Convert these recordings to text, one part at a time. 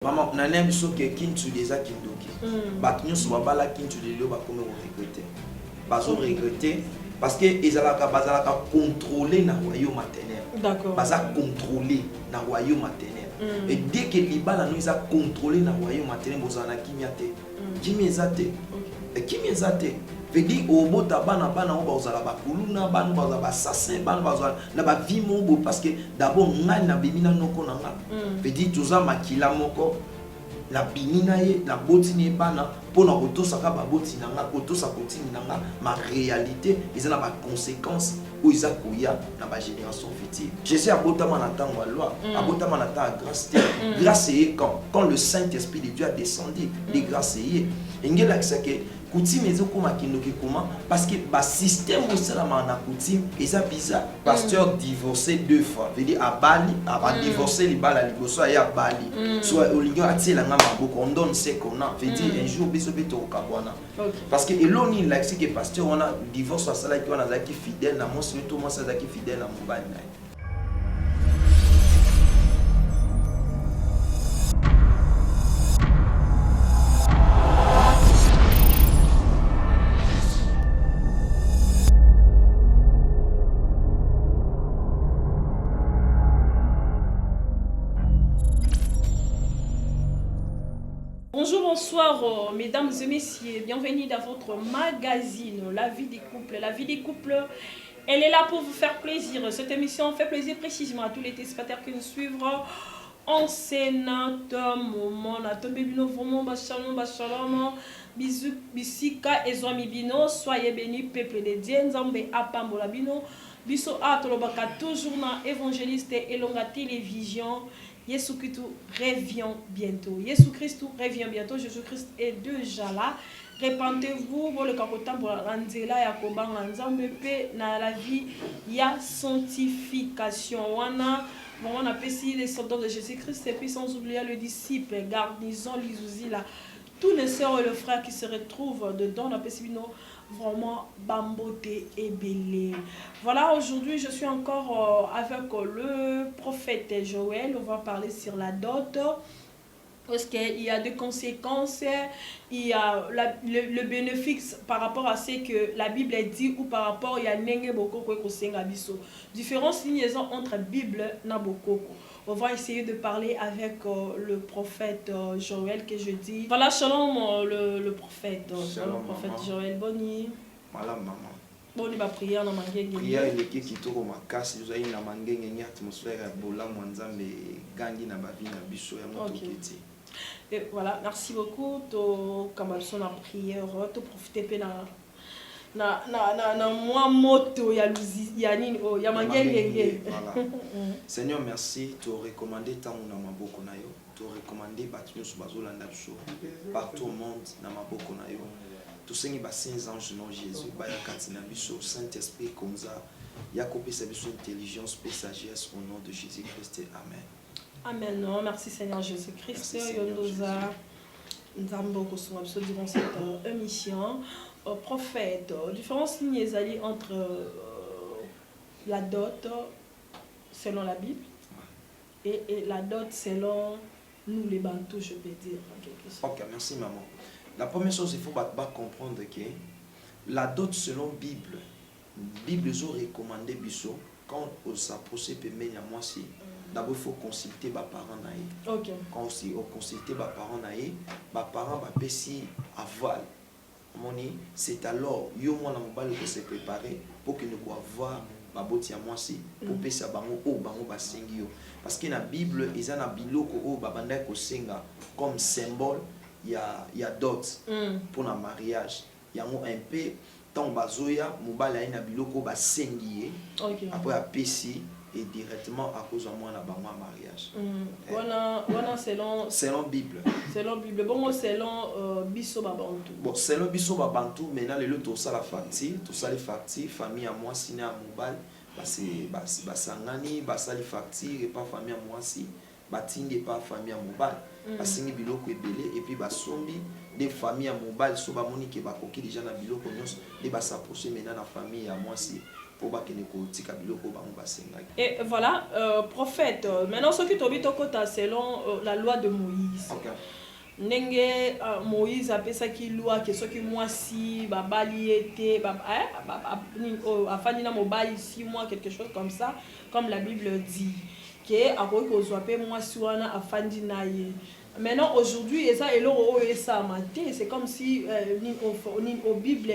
Maman, nanem biso ke kintu déjà kindoki. Bat nyonso babala kintu lelo ba comme regretter. Bazo regretter parce que ezalaka bazalaka contrôler na royaume maternel. D'accord. Baza contrôler na royaume maternel. Et dès que libala nous a contrôler na royaume maternel bozana kimiate. Kimezate. Et kimezate. Veut dire au bota bana o bazala ba kuluna bana bazala ba assassin bana bazala na ba vie mobo parce que d'abord ngai na bimina noko nanga. Veut dire tuza makila moko la binina ye la botine bana pona kotosaka ba botina nga kotosa kotini nanga ma réalité ils ont ba conséquences ou ils koya na ba génération future. Jésus abotama na tango loi, abotama na ta grâce. Grâce est quand le Saint-Esprit de Dieu a descendu, de grâce est. Engela que coutume ezokoma kindoki comment parce que ba système osalama na coutume eza bizarre. Pasteur divorcé 2 fois, veut dire à Bali, a divorcé libala liboso ya Bali. Soit olingo atela nga maboko on donne ce qu'on a, veut dire un jour biso beto kabwana. Parce que eloni like c'est que pasteur on a divorce à sala qui on a zaki fidèle na mon surtout moi ça zaki fidèle na mobali. Bonjour, bonsoir, mesdames et messieurs. Bienvenue dans votre magazine, La vie des couples. La vie des couples, elle est là pour vous faire plaisir. Cette émission fait plaisir précisément à tous les téléspectateurs qui nous suivent en Sénat, moment, Shalom, bisous, bisika, ezwami bino, soyez bénis, peuple de Dieu, Nzambe apambola bino, biso atolobaka toujours na évangéliste et longa télévision. Jésus-Christ revient bientôt. Jésus-Christ revient bientôt. Jésus-Christ est déjà là. Répentez-vous pour le capotin pour Ranzela Yakoba Nzambe pe na la vie il y a sanctification. On a appelé les soldats de Jésus-Christ et puis sans oublier le disciple garnison Lizouzi là. Tous les sœurs et les frères qui se retrouvent dedans, on a appelé vraiment Bamboté et Belé. Voilà, aujourd'hui je suis encore avec le prophète Joël. On va parler sur la dot. Parce qu'il y a des conséquences, il y a le bénéfice par rapport à ce que la Bible dit ou par rapport à Nenge Bokoko et Kosenga Biso. Différentes lignaisons entre Bible et Bokoko. On va essayer de parler avec le prophète Joël que je dis. Voilà, shalom le prophète. Shalom, prophète Joël. Bonne nuit. Voilà, maman. Bonne nuit, prière dans ma gueule. Prière, il est qui toro ma casse, vous avez na mangé une atmosphère à bola mwanzambe gangi na bavi na biso ya motoketi. Et voilà, merci beaucoup. To kamason la prière, to profiter pe na moi moto ya luzi ya nini o ya mangenge. Voilà. Seigneur, merci, tu recommandé tant na maboko na yo, tu recommandé battu sur bazolanda biso partout au monde na maboko na yo. Tous ces saints anges non Jésus, ba yakati na biso Saint-Esprit comme ça, yakopé sa biso intelligence et sagesse au nom de Jésus-Christ. Amen. Amen. Merci Seigneur Jésus-Christ. Nous avons durant cette émission. Prophète, différentes lignes alliées entre la dot selon la Bible et la dot selon nous les Bantous, je peux dire. Ok, merci maman. La première chose, il faut comprendre que la dot selon Bible, Bible ont recommandé biso quand on s'approche de mener à moi si. D'abord, il faut consulter les parents. Okay. Quand aussi on consulte les parents, les parents vont si avoir. C'est alors yo moi na mobile que se préparer pour que nous puissions voir ma boti à moi si pour pesa bango o bango basengi yo parce que na Bible ils ont biloko o babanda ko senga comme symbole il y a dot pour le mariage il y a un peu tant bazoya mobile na biloko basengi après a pesi et directement à cause de moi na bango mariage. Voilà selon Bible. Selon Bible. Bon selon biso babantu. Bon selon biso babantu maintenant le tout ça la facture, tout ça les factures famille à moi si na mobile basangani basali facture et pas famille à moi si batindi pas famille à mobile basingi biloko ebele et puis basombi des familles à mobile so ba moni ke bakoki déjà na biloko nyos et ba s'approcher maintenant na famille à moi si pour bakene ko tika biloko bango basenga. Et voilà, prophète, maintenant ce qui tobi tokota selon la loi de Moïse. OK. Ndenge Moïse a pesa ki loi que soki mwasi babali été afani na mobali 6 mois quelque chose comme ça, comme la Bible dit que akoki kozwa pe mwasi wana afandi na ye. Maintenant aujourd'hui et ça c'est comme si au Bible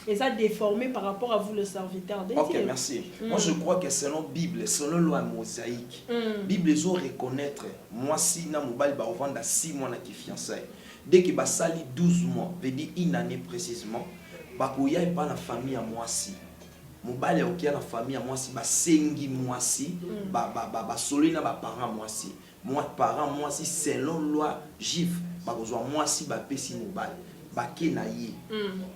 et ça déformé par rapport à vous le serviteur de Dieu. OK, merci. Moi je crois que selon Bible, selon loi mosaïque, Bible ils ont reconnaître moi si na mobile ba vendre 6 mois na ki fiançailles. Dès que ba sali 12 mois, veut dire une année précisément, ba koya et pas la famille à moi si. Mobile OK la famille à moi si ba sengi moi si, ba solina ba parents moi si. Moi parents moi si selon loi juive ba kozwa moi si ba pesi mobile ba kenaye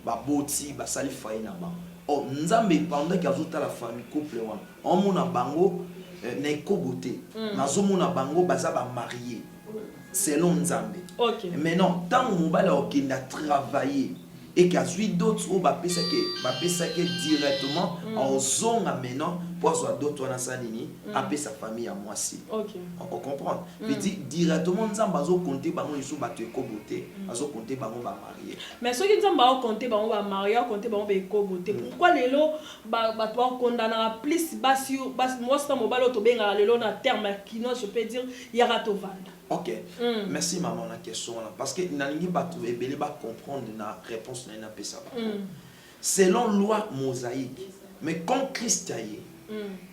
ba boti ba sali faina ba o nzambe pendant que azota la famille couple wana on mona bango na ekobote nazo mona bango baza ba marié selon nzambe. OK. Maintenant tant mobile okenda travailler et qu'il y a d'autres où ba pesa que directement en zone maintenant pour soit d'autres on a ça nini appeler sa famille à moi si. OK. On comprend. Veut dire directement nzamba zo compter bango iso ba te ko beauté, azo compter bango ba marié. Mais ceux qui nzamba o compter bango ba marié, compter bango ba ko beauté. Pourquoi lelo ba toi condamner plus basi moi c'est mobile to benga lelo na terme kino je peux dire yarato vanda. OK. Merci maman la question là parce que nalingi batu ebele ba comprendre na réponse na pesa ba. Selon loi mosaïque, mais quand Christ a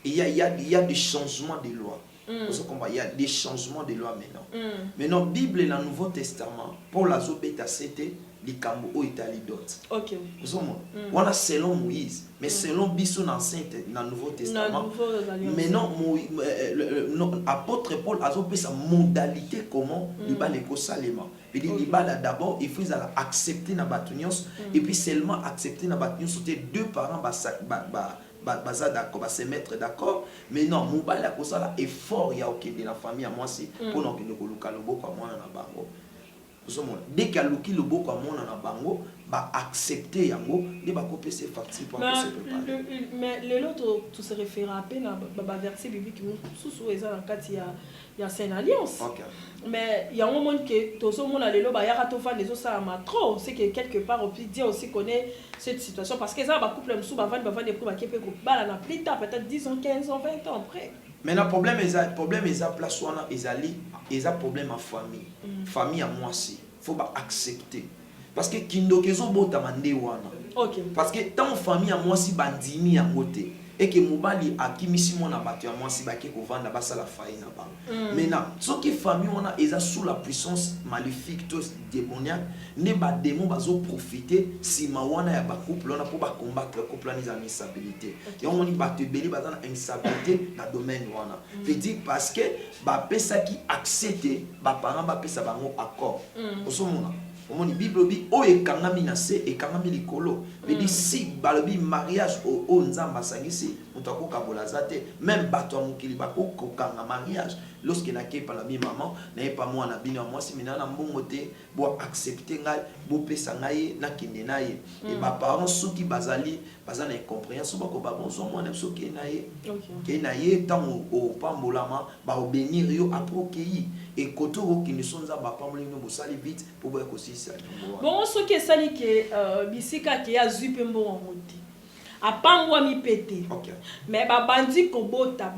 il y a des changements de loi. Il y a des changements de loi maintenant. Maintenant Bible dans le Nouveau Testament pour la zobeta c'était les cambo au Italie d'autres. OK. On a selon Moïse, mais selon Bisso dans le Nouveau Testament. Maintenant apôtre Paul a zopé sa modalité comment il va les cosalement. Il dit d'abord il faut accepter na batunios et puis seulement accepter na batunios c'était deux parents baza d'accord va se mettre d'accord mais non mobile ko sala effort ya okende na famille à moi c'est pour na okende ko luka loboko à moi na bango. Dès qu'il y a le beau comme on a bango, bah accepter yango, ne ba couper ses factures pour se préparer. Mais les autres tout se réfère à peine à verset biblique sous ça dans cas il y a Sainte Alliance. Mais il y a un moment que tout ce monde a les lots ba ya rato fan les autres ça m'a trop, c'est que quelque part on peut dire aussi connaît cette situation parce que ça va couple sous ba vendre des prix ba kepe ko bala na plus tard peut-être 10 ans 15 ans 20 ans après. Mais le problème est place wana ezali eza problème en famille. Famille à moi si faut pas accepter parce que kindo kezo bota mande wana. OK. Parce que tant famille à moi si bandimi ya ngote et que mobali akimisi mona bato ya moi si ba ke ko vanda ba sala faina ba. Maintenant ce qui famille wana eza sous la puissance maléfique tous démoniaque ne ba démon bazo profiter si ma wana ya ba couple wana pour ba combattre couple wana za instabilité. Et on moni ba te beli ba dans instabilité na domaine wana. Veut dire parce que ba pesa qui accepter ba parents ba pesa bango accord. Osomona on dit Bible bi o ekangami na se ekangami likolo veut dire si balobi mariage o nzamba sangisi mutako kabola zate même bato mukili bako kokanga mariage lorsque na ke pa la bi maman na pas moi na bino moi si mina na mbongo te bo accepter ngai bo pesa ngai na kinde naye et ba parents soki bazali bazana incompréhension bako ba bonzo moi na soki naye ke naye tant au pambolama ba obéir yo aprokeyi et koto qui ne sont pas pambolino bo sali vite pour ba ko si bon ce qui est sali que bisika qui a zupe mbo en moti apangwa mi pété mais ba bandi ko bota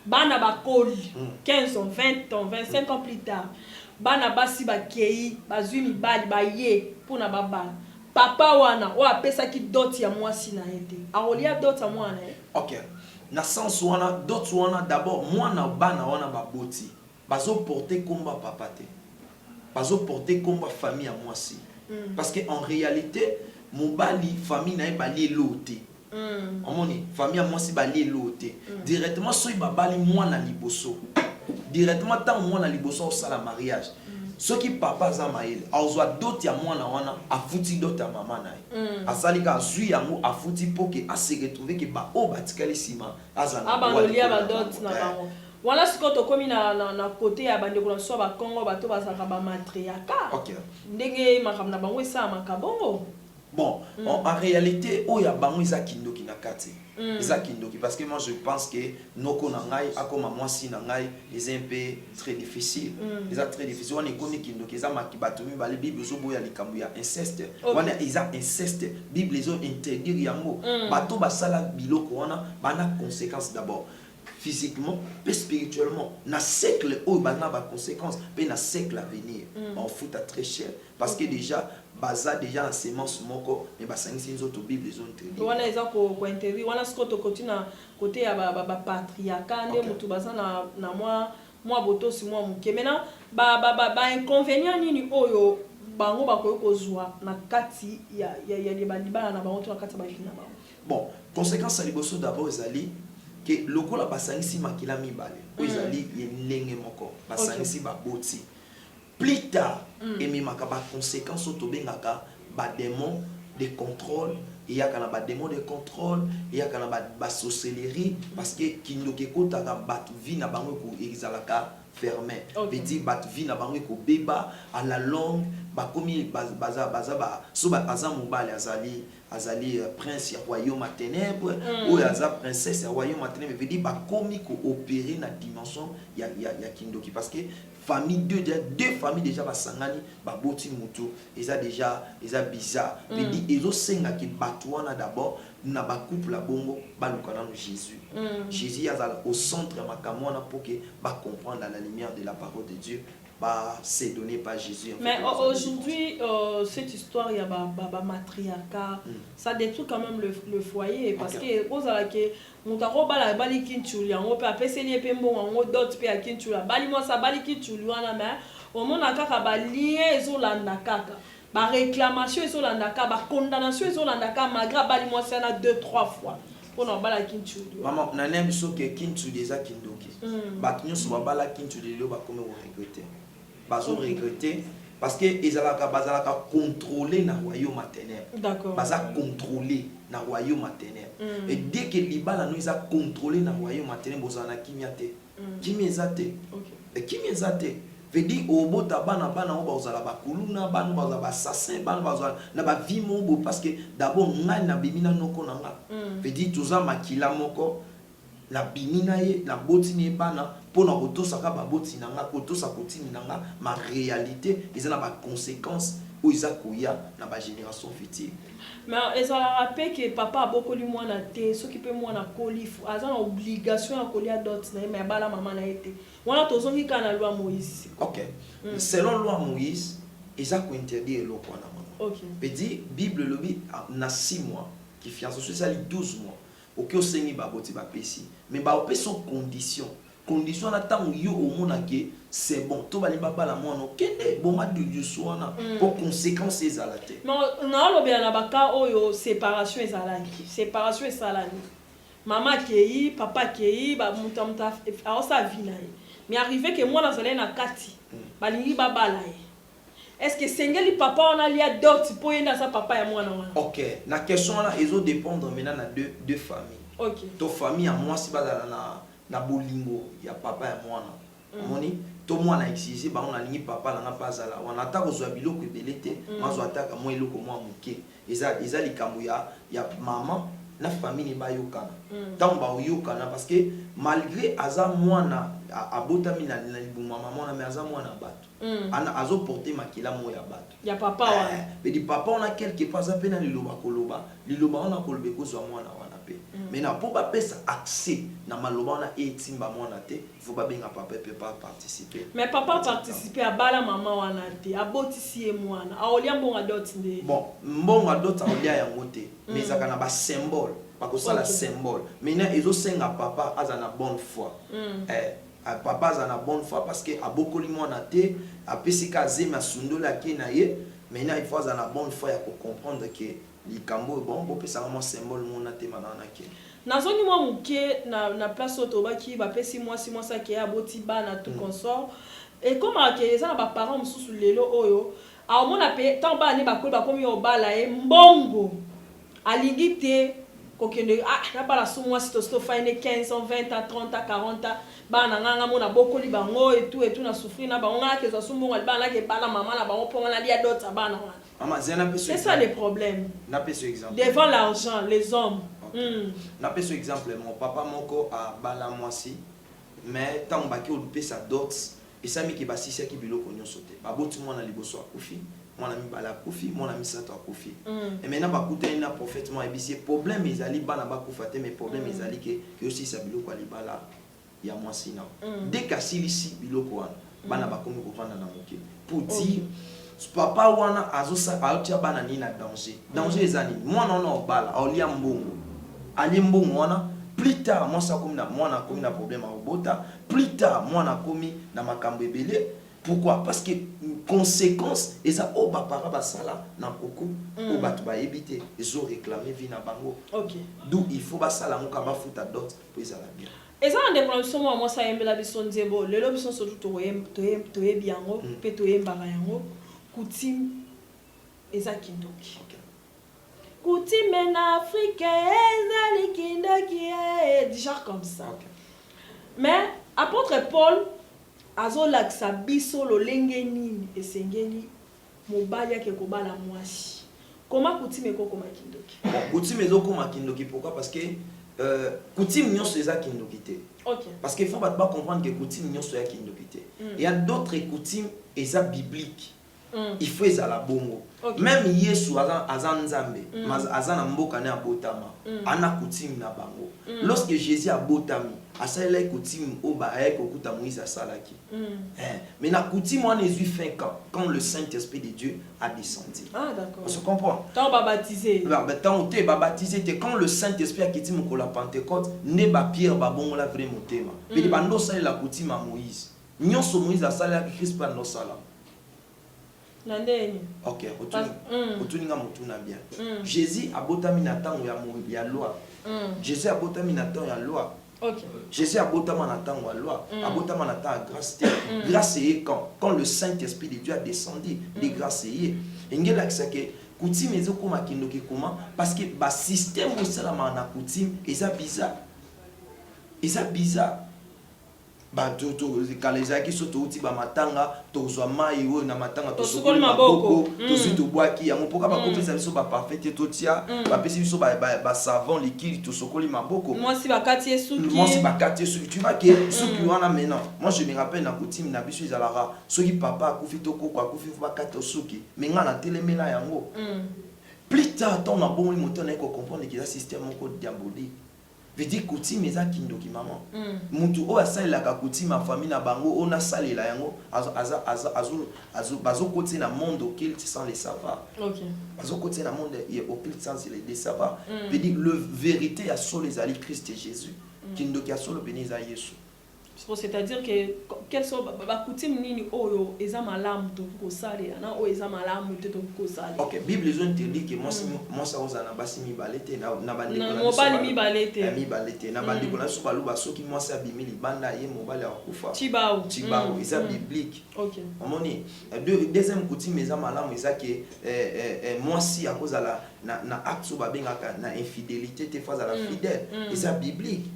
bana bakoli 15 ans 20 ans 25 ans plus tard bana basi bakei bazwi mibali baye pour na babana papa wana o apesa ki dot ya mwasi na ete arolia dot ya mwana OK na sens wana dot wana d'abord mwana bana wana baboti bazo porter combat papa te bazo porter combat famille à mwasi parce que en réalité mobali famille na bali loté omoni famille à mwasi bali loté directement so ibabali mwana liboso directement tant mwana liboso au sala mariage ce qui papa zamaïl azwa dot ya mwana wana afuti dot ya mama na asalika azui yango afuti poke a se retrouver que ba o batikali sima azana abandolia ba dot na bango voilà ce que to komi na côté ya bande ko so ba Congo bato basaka ba matriarcat OK ndenge makamna bango esa makabongo Bon, en réalité, il y a bango isa kindoki na kati. Isa kindoki parce que moi je pense que noko nangai akoma mwasi nangai les un peu très difficile. Les très difficile. On est connu kindoki isa makibatumi bali Bible zo boya likambu ya inceste. Wana isa inceste. Bible zo interdire yango. Bato basala biloko wana bana conséquences d'abord. Physiquement et spirituellement na siècle où bana ba conséquences mais na siècle à venir on fout à très cher parce que déjà baza déjà en sémence moko mais basangisi nzoto Bible ils ont interdit wana eza ko interdit wana siko to continue côté ya ba patriarcat nde mutu baza na moi botosi moi muke maintenant ba inconvénient nini oyo bango bakoyo kozwa na kati ya libala na bango to na kati ba fina bango. Bon conséquence à liboso d'abord ezali que lokola basangisi makila mibale ezali yelenge moko basangisi baboti plus tard ememaka ba conséquences otobengaka ba démon de contrôle il y a kana ba démon de contrôle il y a kana ba sorcellerie parce que kindoki kotaka bat vie na bango ko exalaka fermé veut dire bat vie na bango ko beba à la longue ba komi baza ba so ba baza mobile azali prince ya royaume à ténèbres ou aza princesse ya royaume à ténèbres veut dire ba komi ko opérer na dimension ya kindoki parce que famille deux familles déjà basangani ba boti mutu eza déjà bizarre veut dire ezo senga ki batwana d'abord na ba couple la bongo ba lukana no Jésus Jésus azala au centre makamona pour que ba comprendre la lumière de la parole de Dieu c'est donné par Jésus. Mais aujourd'hui, cette histoire, il y a un matriarcat, ça détruit quand même le foyer. Parce que, vous savez que, nous avons bali kinchuli, on peut appeler ça les pembons, on d'autres pays à kinchuli, bali moi ça bali kinchuli, on a mais au moment où on a lié ezolanda kaka, ba réclamation ezolanda kaka, ba condamnation ezolanda kaka, malgré bali moi ça na 2-3 fois. On a bala kinchuli. Maman, on a même so que kinchuli déjà kindoki. Ba kinyo so bala kinchuli le ba comme on regretter. Bazo regretter parce que ezalaka bazalaka contrôler na royaume maternel. D'accord. Baza contrôler na royaume maternel. Et dès que libala nous a contrôler na royaume maternel bozana kimiate. Kimezate. OK. Et kimezate veut dire obota bana o bazala ba kuluna bana bazala ba assassin bana bazala na ba vie mobo parce que d'abord ngai na bimina noko nanga. Veut dire tuza makila moko la bimina ye la botini bana pona kotosaka ba botina nga kotosa kotini nanga ma réalité ils ont ba conséquences ou ils akoya na ba génération future. Mais ils ont rappelé que papa a beaucoup lu moi na té ce qui peut moi na kolif azana obligation à coller d'autres mais bala maman na été on a tozongi kana loi Moïse. OK. Selon loi Moïse ils a ko interdire lo kwa na maman. OK. Veut dire Bible le dit na 6 mois qui fiance sur ça 12 mois. OK au sengi ba boti ba pesi mais ba opé son condition na tango yo au mona ke c'est bon to bali baba la mona kende boma de soana pour conséquences ezalate non na lo bien na baka oyo séparation ezalani maman kei papa kei ba muta a sa vie na mais arrivé que moi na zalé na kati balingi baba la est-ce que sengeli papa on a lié d'autres pour yenda sa papa ya mwana wana. OK na question là ezo dépendre maintenant na deux familles. OK to famille à moi si bazala na bolingo ya papa ya mwana moni to mwana exige ba on alingi papa la na bazala wana ta ko zwa biloko ebelete mazo ataka mo eloko mo muke eza likambo ya maman na famille ba yokana tant ba yokana parce que malgré aza mwana abotami na libuma maman mais aza mwana bato ana azo porter makila mo ya bato ya papa wana mais di papa on a quelque part ça pena liloba on a kolbe ko zwa mwana wana pe mais na pour ba pesa accès na maloba on a etimba mwana te il faut pas benga papa peut pas participer mais papa participer à bala maman wana te abotisi e mwana a olia mbonga dot nde bon mbonga dot a olia yango te mais ça kana ba symbole parce que ça la symbole maintenant ezo senga papa azana bonne foi papa azana bonne foi parce que a beaucoup mwana te a pesika zema sundola kena ye maintenant il faut azana bonne foi pour comprendre que likambo bon bo pesa vraiment symbole mona te manana ke nazoni mwa muke na place otobaki ba pesi moi si moi ça ke aboti bana tout consort et comme que ça na ba parents mususu lelo oyo a mona pe tant ba ni ba ko ba komi obala e mbongo alingi te kokende na bala sous moi si to fine 15 20 à 30 à 40 bana nganga mona bokoli bango et tout na souffrir na bango ngala ke zo sumbongo bana ke bana maman na bango ponga na lia d'autres bana maman c'est ça le problème na pe ce exemple devant l'argent les hommes na pe ce exemple mon papa moko a bala mwasi mais tant baki olupe sa dot et ça mi ki basisi ki biloko nyonso te baboti mwana liboso akufi mwana mibala akufi mwana misato akufi et maintenant bakutani na prophète moi ebisi problème ezali bana bakufa te mais problème ezali ke aussi sa biloko alibala ya mwasi na dès kasilisi biloko wana bana bakomi kovanda na moke pour dire papa wana azosa aotia bana ni na danger ezali mwana ona obala aolia mbongo ali mbongo wana plus tard mwana komi na problème a obota plus tard mwana komi na makambo ebele. Pourquoi? Parce que conséquence eza o ba para ba sala na koko o batu ba ebité ils ont réclamé vie na bango. OK. D'où il faut ba sala ngoka ba futa d'autres pour ezala bien. Et ça en développement moi ça yembela biso nzembo lelo biso so to biango pe to yembara yango coutume eza kindoki. OK. Coutume en Afrique ezali kindoki déjà comme ça. OK. Mais apôtre Paul azolakisa biso lolenge nini esengeli mobali yake kobala mwasi. Comment coutume ekokoma kindoki? Bon, coutume ezokoma kindoki pourquoi? Parce que coutume nyonso eza kindoki te. OK. Parce qu'il faut pas comprendre que coutume nyonso eza kindoki te. Il y a d'autres coutumes eza bibliques. Il faut ezala bongo. Okay. Même Yesu azan nzambe, azana mboka na botama, ana coutume na bango. Lorsque Jésus a botami, asala coutume oba ayeko kuta Moïse asalaki. Mais na coutume on est fin quand le Saint-Esprit de Dieu a descendu. Ah d'accord. On se comprend. Tant ba baptisé. Tant on ba baptisé quand le Saint-Esprit a quitté mon la Pentecôte, ne ba Pierre ba bongo la vrai motema. Mais bando sala la coutume à Moïse. Nyonso Moïse asala Christ pa no sala. Ok, otuninga mutuna bien. Jésus a botami na tango ya loi. Jésus a botami na tango ya loi. Ok. Jésus a botami na tango ya loi. A botami na tango grâce. Grâce est quand le Saint-Esprit de Dieu a descendu, de grâce est. Engela kisake coutume ezokoma kindoki comment parce que ba système osala na coutume eza bizarre. Eza bizarre. Ba toto kaleza ki soto uti ba matanga tozwa mai wo na matanga to sokoli maboko to sito boaki ya mopoka ba kopesa biso ba parfait to tia ba pesi biso ba savon liquide to sokoli maboko moi si ba kati esuki tu vois que soki wana maintenant moi je me rappelle na coutume na biso izalara soki papa akufi to koko akufi ba kati soki menga na telemela yango plus tard ton na bon moto na ko comprendre que ça système moko diabolique. Veut dire coutume eza kindoki maman. Mutu o asala ka coutume ma famille na bango on a salé la yango bazo côté na monde occulte sans les savoir. OK. Bazo côté na monde occulte sans les savoir. Veut dire le vérité à sur les ali Christ et Jésus. Kindoki a sur le béni za Yesu. C'est-à-dire que quels sont ba coutume nini oyo eza malamu to ko sale na o eza malamu to ko sale. OK, Bible ils ont interdit que moi ça osana basi mi balete na bandi na mobali mi balete. Mi balete na bandi kona so baluba soki moi ça bimili banda ye mobali akufa. Tibao eza biblique. OK. Omoni deuxième coutume eza malamu eza que moi si à cause na acte so babengaka na infidélité te fois à la fidèle eza biblique.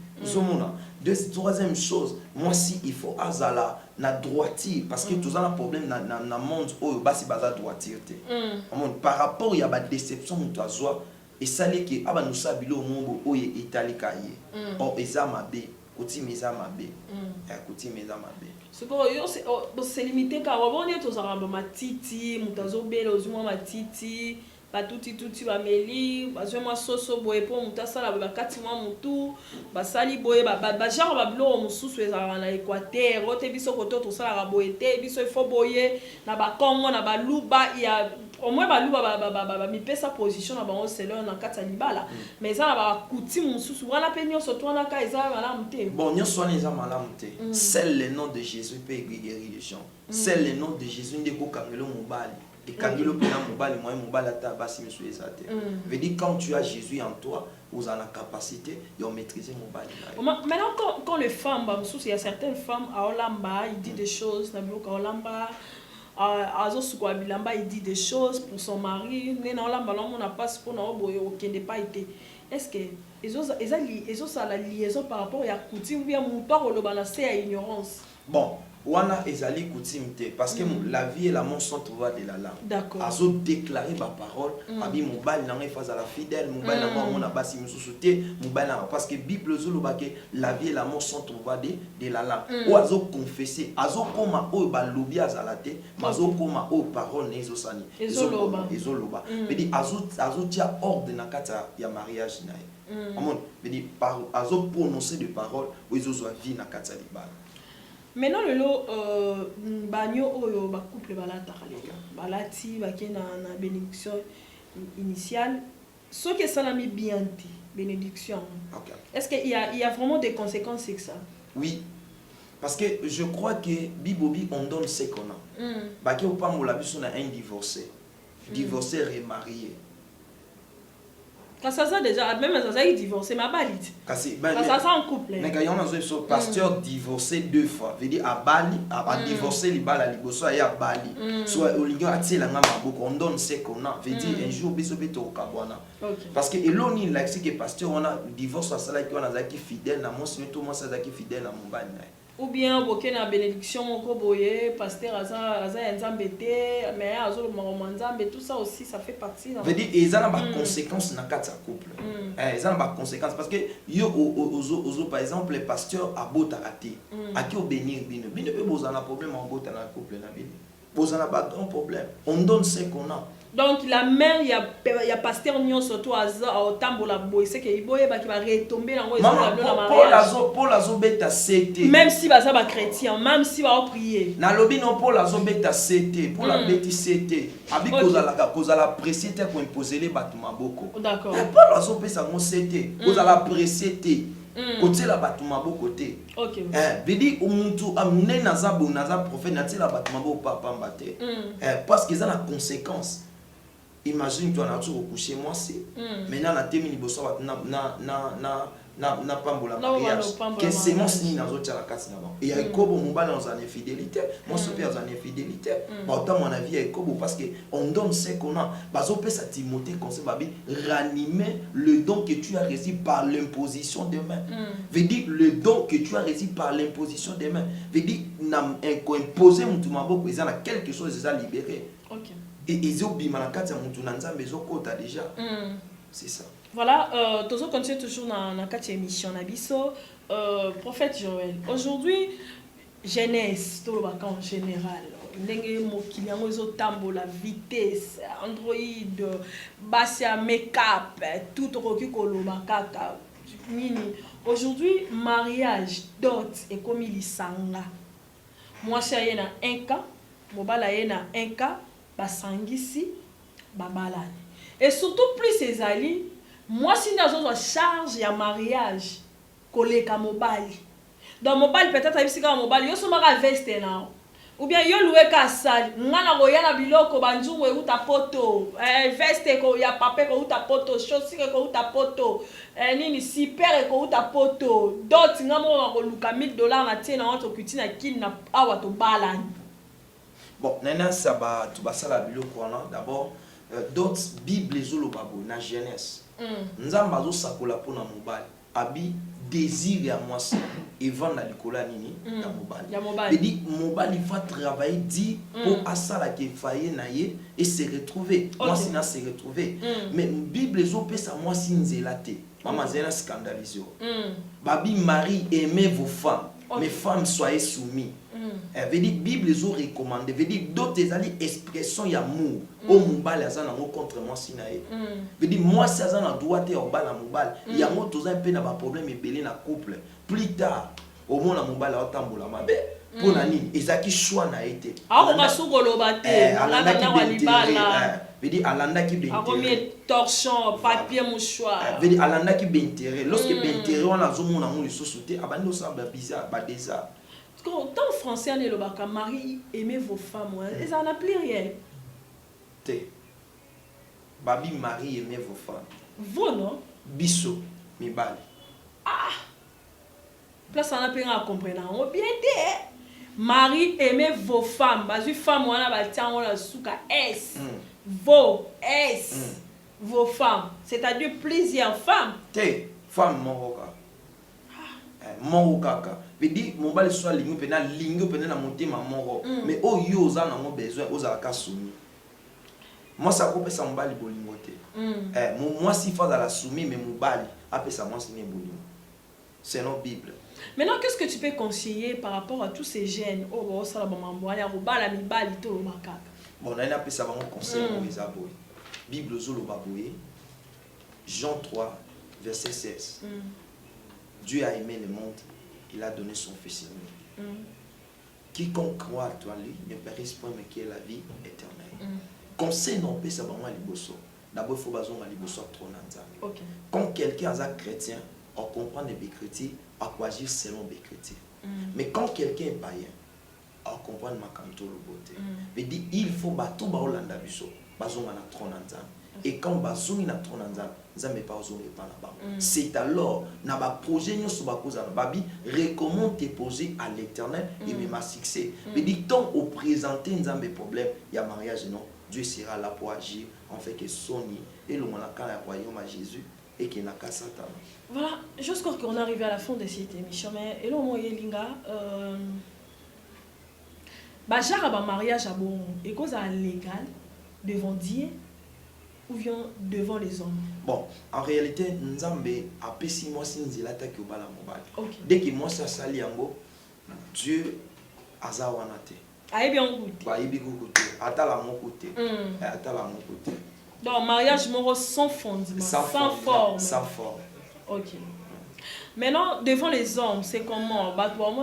Troisième chose, moi si il faut azala na droiture parce que tous un problème na monde où basi baza droiture te. Par rapport il y a ba déception mutu azwa et ça les que aba nous sabilo monde où est italika ye. O ezama be, coutume ezama be. Coutume ezama be. C'est pour yo c'est limité car on est tous en matiti, mutazo belo ozuma matiti. Batuti bameli bazwe mwa soso boye po mutasala bakati mwa mutu basali boye ba genre ba bilo mususu ezala na Équateur ote biso koto to sala boye te biso ifo boye na ba Congo na ba luba ya au moins ba luba mi pesa position na bango c'est na kata libala mais ça na ba coutume mususu wana pe nyonso to na ka ezala malamu te bon nyonso wana ezala malamu te seul le nom de Jésus peut guérir les gens seul le nom de Jésus ndeko kangelo mobali. Et quand il veut dire quand tu as Jésus en toi, vous avez la capacité de maîtriser mon bali. Maintenant, quand les femmes, il y a certaines femmes à Olamba, ils disent des choses, il dit des choses pour son mari, on n'a pas pour nous, pas été. est-ce que ils ont ça la liaison par rapport à coutume ou bien mon père ou le à ignorance? Bon, wana ezali coutume parce que la vie et la mort sont trouvées de la langue. D'accord. Azo déclarer ma parole, abi mobile nanga face à la fidèle, mobile nanga mona basi mususuté, mobile nanga parce que Bible zo lobake la vie et la mort sont trouvées de la langue. Ou azo confesser, azo koma o ba lobi azalate, mazo koma o parole nezo sani. Ezoloba. Mais dit azo tia ordre na kata ya mariage na. Amon, mais dit par azo prononcer des paroles ou ezo zo vie na kata libala. Maintenant le lot banyo oyo ba couple balata balati ba ki na bénédiction initiale ce que ça l'a mis bien dit bénédiction. Okay. Est-ce qu'il y a vraiment des conséquences avec ça? Oui. Parce que je crois que Bibobi on donne ce qu'on a. Ba ki opa mo la biso na un divorcé. Divorcé remarié. Quand ça déjà même ça il divorcé ma balite. Quand ça en couple. Mais quand on a un pasteur divorcé 2 fois, veut dire à Bali, à divorcer les bala liboso et à Bali. Soit au lieu de la on donne ce qu'on a, veut dire un jour biso beto kabwana. Parce que eloni like c'est que pasteur on a divorce ça là qui on a zaki fidèle na mon c'est tout moi ça zaki fidèle na mon bali. Ou bien boké na bénédiction moko boye pasteur aza nzambete mais azo le nzambe tout ça aussi ça fait partie dans veut dire ils ont des conséquences dans quatre couple ils ont des conséquences parce que yo ozo par exemple les pasteurs abota raté à qui au bénir bino peut bozana problème en bota na couple na bino bozana pas grand problème on donne ce qu'on a. Donc la mère il y a pasteur nion surtout à tambola boy c'est que iboye ba qui va retomber dans Paul azo beta CT même si ba ça ba chrétien même si ba prier na lobi non Paul azo beta CT pour la beti CT abi kozala pressé te ko imposer les batu maboko. D'accord. Paul azo pesa mon CT kozala pressé te côté la batu maboko te. OK. Bidi umuntu amune naza prophète na tela batu maboko papa mbate. Parce que ça a conséquence. Imagine toi na tu recoucher moi c'est maintenant la termine bosso na pambola mariage que c'est mon signe dans autre la case là-bas et Yakobo mobile dans une infidélité moi ce père dans une infidélité autant mon avis Yakobo parce que on donne ce qu'on a bazo peut ça Timothée conseil babi ranimer le don que tu as reçu par l'imposition des mains veut dire le don que tu as reçu par l'imposition des mains veut dire na imposer mutu maboko ils ont quelque chose ils ont libéré. OK. Et ils ont bima la carte mutu na nzambe zokota déjà. C'est ça. Voilà, toujours continuer toujours dans la carte émission nabiso prophète Joël. Aujourd'hui jeunesse tout le en général. Ndenge mokili yango ezotambo la vitesse Android basia make-up tout okoki koloba kaka nini. Aujourd'hui mariage dot et comme lisanga. Moi c'est na 1 cas, mobala na 1 cas basangisi babalani. Et surtout plus ces alliés, moi si nous avons charge ya mariage koleka mobile. Dans mobile peut-être avec sika mobile yo somaka veste na ou bien yo loué ka sali ngana ko yana biloko banjungu uta poto veste ko ya pape ko uta poto chaussure ko uta poto nini super ko uta poto dot ngamo ko luka $1000 na tina wato kutina kin na awa to balani. Bon, nana ça va tout ça la biloko na d'abord d'autres bible zolo babo na jeunesse nzamba zo sakola pona mobile abi désir ya moi c'est et vendre la likola nini ya mobile et dit mobile il va travailler dit pour asala ke faye na ye et se retrouver moi si na se retrouver mais bible zo pesa moi si nzelate maman zena scandalisé babi mari aimez vos femmes mes femmes soyez soumis. Veut dire Bible les ont recommandé. Veut dire d'autres alliés expression d'amour. Au mobile azana ngo contre moi sinae. Veut dire moi si azana droit te au bal na mobile. Il y a mo toza un peu na ba problème et belé na couple. Plus tard au moins na mobile a tambola mabe. Pour na nini ezaki choix na été. Ah on va sukoloba te. Alanda na walibala. Veut dire alanda ki d'intérêt. Combien torchon, papier mouchoir. Veut dire alanda ki d'intérêt. Lorsque d'intérêt on a zomo na mo lisosute abandi osamba bizarre ba déjà. Quand en français on est le baka mari aimez vos femmes et ça n'a plus rien. Te. Babi mari aimez vos femmes. Vous non? Biso mibali. Ah. Place on a pas à comprendre. On bien dit. Mari aimez vos femmes. Basu femme on a ba tian on la souka S. Vos S. vos femmes, c'est-à-dire plusieurs femmes. Te, femme moroka. Morokaka. Veut dire, mon bal soit lingo pena na monter ma moro. Mais oh yo za na mon besoin, oza ka soumis. Moi ça coupe ça mon bal bolingo te. Moi si fa dans la soumis mais mon bal après ça moi c'est bolingo. C'est notre Bible. Maintenant, qu'est-ce que tu peux conseiller par rapport à tous ces jeunes? Oh, ça la maman, la bon, on a appelé ça vraiment conseil pour les abonnés. Bible Zolo Baboué, Jean 3, verset 16. Dieu a aimé le monde, il a donné son Fils unique. Quiconque croit à toi, lui, ne périsse point, mais qui ait la vie éternelle. Conseil non plus, ça va vraiment liboso. D'abord, il faut baser à liboso à trop nanza. Quand quelqu'un est un chrétien, on comprend les chrétiens, on peut agir selon les chrétiens. Mais quand quelqu'un est païen, on comprend le makanto le beauté. Mais dit il faut bateau ba Hollanda biso, bazonga na trop nanza. Et quand bazongi na trop nanza, nzambe pa ozongi pa na ba. C'est alors na ba projet nyoso ba koza na babi, recommande tes projets à l'Éternel et même à succès. Mais dit tant au présenter nzambe problème, il y a mariage non, Dieu sera là pour agir en fait que soni et le monaka na royaume à Jésus. Et qui n'a qu'à Satan. Voilà, jusqu'à ce qu'on arrive à la fin de cette émission, mais et là, moi, Yelinga, genre mariage à bon, et cause à légal devant Dieu ou bien devant les hommes. Bon, en réalité, Nzambe a pessi moi si nous l'attaque au bala mobile. Dès que moi ça sali yango, Dieu azawanate. Aïe bien goûté. Bah ibi goûté. Atala mon côté. Atala mon côté. Donc, mariage moro sans fondement, sans forme. Sans forme. Ok. Maintenant, devant les hommes, c'est comment? Batouamon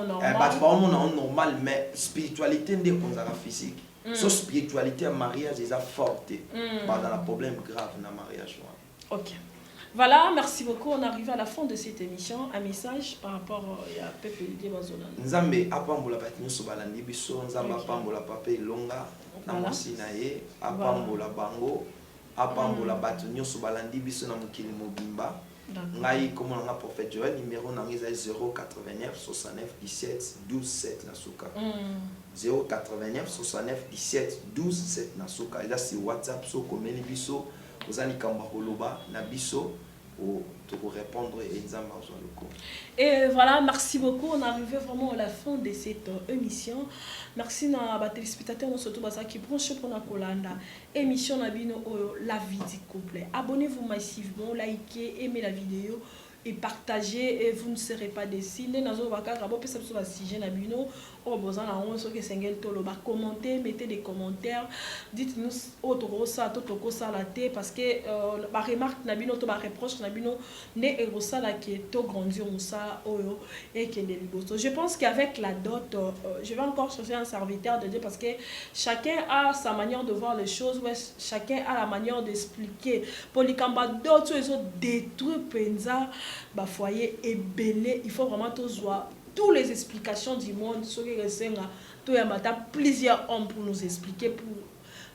normal. Batouamon normal, mais spiritualité n'est pas physique. Sauf spiritualité, mariage est forte. Dans un problème grave dans le mariage. Ok. Voilà, merci beaucoup. On arrive à la fin de cette émission. Un message par rapport à Peuple de Bazona. Nzambe apambola batinu sobalandi biso, Nzambe apambola papa Ilonga na mosinaye, apambola bango, apambola batinu sobalandi biso na mukili mobimba. Ngai comme on a prophète Joël numéro na ngisa 089 69 17 12 7 na suka. 089 69 17 12 7 na suka. Là c'est WhatsApp so komeli biso. Vous allez na biso pour répondre et voilà, merci beaucoup. On est arrivé vraiment à la fin de cette émission. Merci à les téléspectateurs surtout qui branchent pour la Colanda émission la vie du couple. Abonnez-vous massivement, likez, aimez la vidéo et partagez et vous ne serez pas déçus. Commentez, mettez des commentaires, dites-nous autre ça parce que ma remarque nabino to ma reproche nabino ne erosa la qui est to grandir ça et qui est liboso. Je pense qu'avec la dot je vais encore chercher un serviteur de Dieu parce que chacun a sa manière de voir les choses, ouais, chacun a la manière d'expliquer. Pour les combats d'autres ils ont détruit penza ba foyer et belé, il faut vraiment tous voir toutes les explications du monde sur les senga to ya mata plusieurs hommes pour nous expliquer pour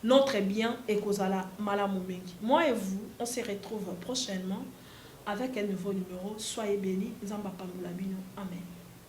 notre bien et kozala malamumengi. Moi et vous, on se retrouve prochainement avec un nouveau numéro. Soyez bénis. Nzamba pamula bino. Amen.